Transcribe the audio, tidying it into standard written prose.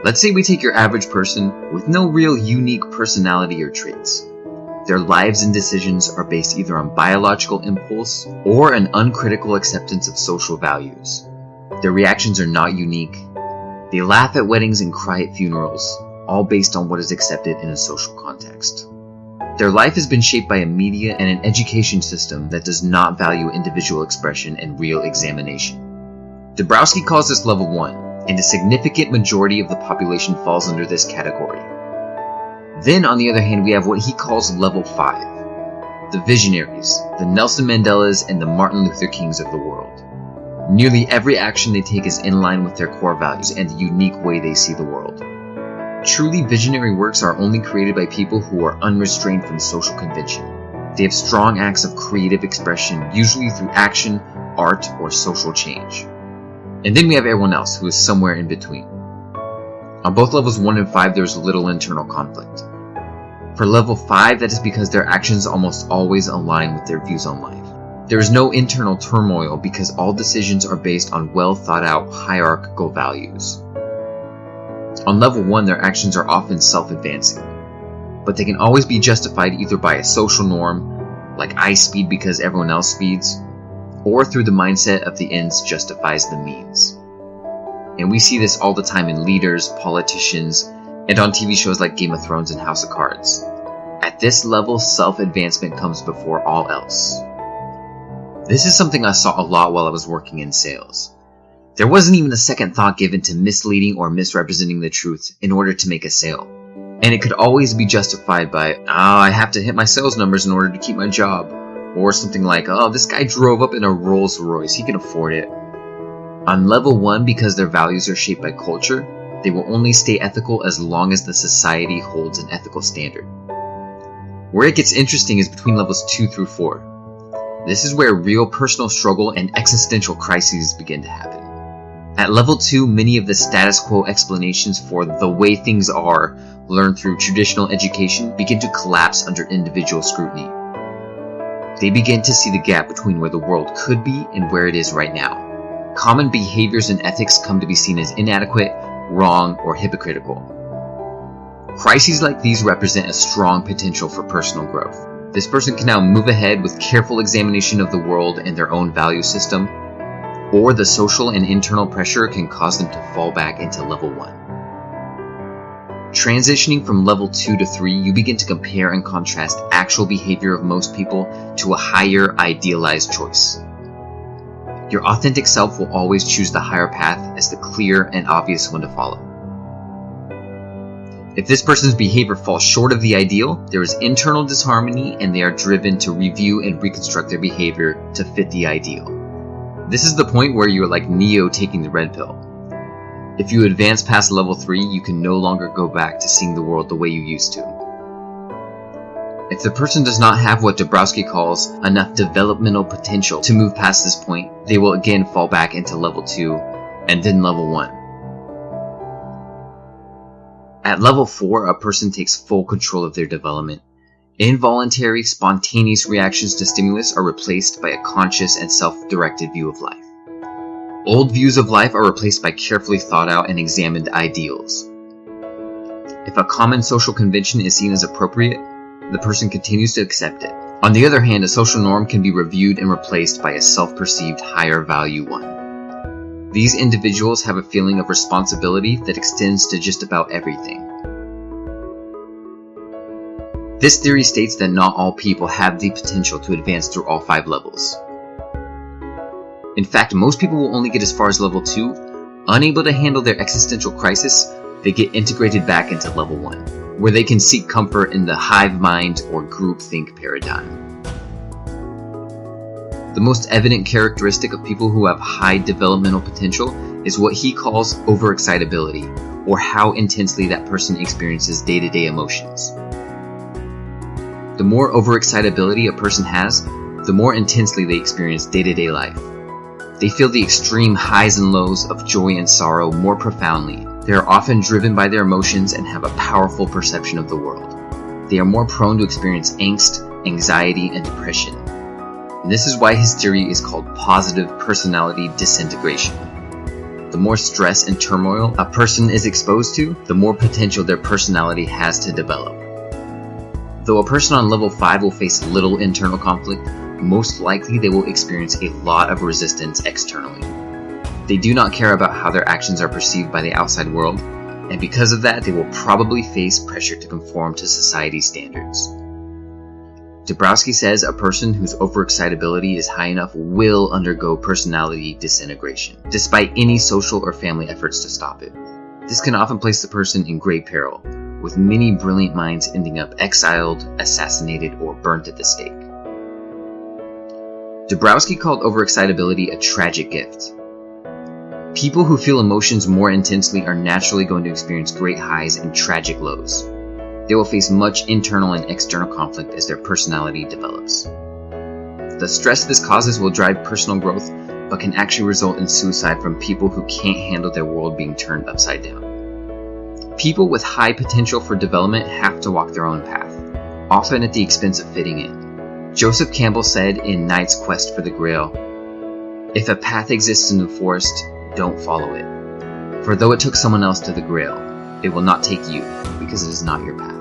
Let's say we take your average person with no real unique personality or traits. Their lives and decisions are based either on biological impulse or an uncritical acceptance of social values. Their reactions are not unique. They laugh at weddings and cry at funerals, all based on what is accepted in a social context. Their life has been shaped by a media and an education system that does not value individual expression and real examination. Dabrowski calls this level 1, and a significant majority of the population falls under this category. Then, on the other hand, we have what he calls level 5, the visionaries, the Nelson Mandelas and the Martin Luther Kings of the world. Nearly every action they take is in line with their core values and the unique way they see the world. Truly visionary works are only created by people who are unrestrained from social convention. They have strong acts of creative expression, usually through action, art, or social change. And then we have everyone else who is somewhere in between. On both levels 1 and 5, there is little internal conflict. For level 5, that is because their actions almost always align with their views on life. There is no internal turmoil because all decisions are based on well thought out hierarchical values. On level 1, their actions are often self-advancing, but they can always be justified either by a social norm, like I speed because everyone else speeds, or through the mindset of the ends justifies the means. And we see this all the time in leaders, politicians, and on TV shows like Game of Thrones and House of Cards. At this level, self-advancement comes before all else. This is something I saw a lot while I was working in sales. There wasn't even a second thought given to misleading or misrepresenting the truth in order to make a sale. And it could always be justified by, I have to hit my sales numbers in order to keep my job. Or something like, this guy drove up in a Rolls Royce, he can afford it. On level 1, because their values are shaped by culture, they will only stay ethical as long as the society holds an ethical standard. Where it gets interesting is between levels 2 through 4. This is where real personal struggle and existential crises begin to happen. At level 2, many of the status quo explanations for the way things are learned through traditional education begin to collapse under individual scrutiny. They begin to see the gap between where the world could be and where it is right now. Common behaviors and ethics come to be seen as inadequate, wrong, or hypocritical. Crises like these represent a strong potential for personal growth. This person can now move ahead with careful examination of the world and their own value system, or the social and internal pressure can cause them to fall back into level 1. Transitioning from level 2 to 3, you begin to compare and contrast actual behavior of most people to a higher idealized choice. Your authentic self will always choose the higher path as the clear and obvious one to follow. If this person's behavior falls short of the ideal, there is internal disharmony and they are driven to review and reconstruct their behavior to fit the ideal. This is the point where you're like Neo taking the red pill. If you advance past level 3, you can no longer go back to seeing the world the way you used to. If the person does not have what Dabrowski calls enough developmental potential to move past this point, they will again fall back into level 2 and then level 1. At level 4, a person takes full control of their development. Involuntary, spontaneous reactions to stimulus are replaced by a conscious and self-directed view of life. Old views of life are replaced by carefully thought out and examined ideals. If a common social convention is seen as appropriate, the person continues to accept it. On the other hand, a social norm can be reviewed and replaced by a self-perceived higher value one. These individuals have a feeling of responsibility that extends to just about everything. This theory states that not all people have the potential to advance through all 5 levels. In fact, most people will only get as far as level 2. Unable to handle their existential crisis, they get integrated back into level 1, where they can seek comfort in the hive mind or groupthink paradigm. The most evident characteristic of people who have high developmental potential is what he calls overexcitability, or how intensely that person experiences day-to-day emotions. The more overexcitability a person has, the more intensely they experience day-to-day life. They feel the extreme highs and lows of joy and sorrow more profoundly. They are often driven by their emotions and have a powerful perception of the world. They are more prone to experience angst, anxiety, and depression. And this is why his theory is called positive personality disintegration. The more stress and turmoil a person is exposed to, the more potential their personality has to develop. Though a person on level 5 will face little internal conflict, most likely they will experience a lot of resistance externally. They do not care about how their actions are perceived by the outside world, and because of that, they will probably face pressure to conform to society's standards. Dabrowski says a person whose overexcitability is high enough will undergo personality disintegration, despite any social or family efforts to stop it. This can often place the person in great peril, with many brilliant minds ending up exiled, assassinated, or burnt at the stake. Dabrowski called overexcitability a tragic gift. People who feel emotions more intensely are naturally going to experience great highs and tragic lows. They will face much internal and external conflict as their personality develops. The stress this causes will drive personal growth, but can actually result in suicide from people who can't handle their world being turned upside down. People with high potential for development have to walk their own path, often at the expense of fitting in. Joseph Campbell said in Knight's Quest for the Grail, "If a path exists in the forest, don't follow it. For though it took someone else to the Grail, it will not take you, because it is not your path."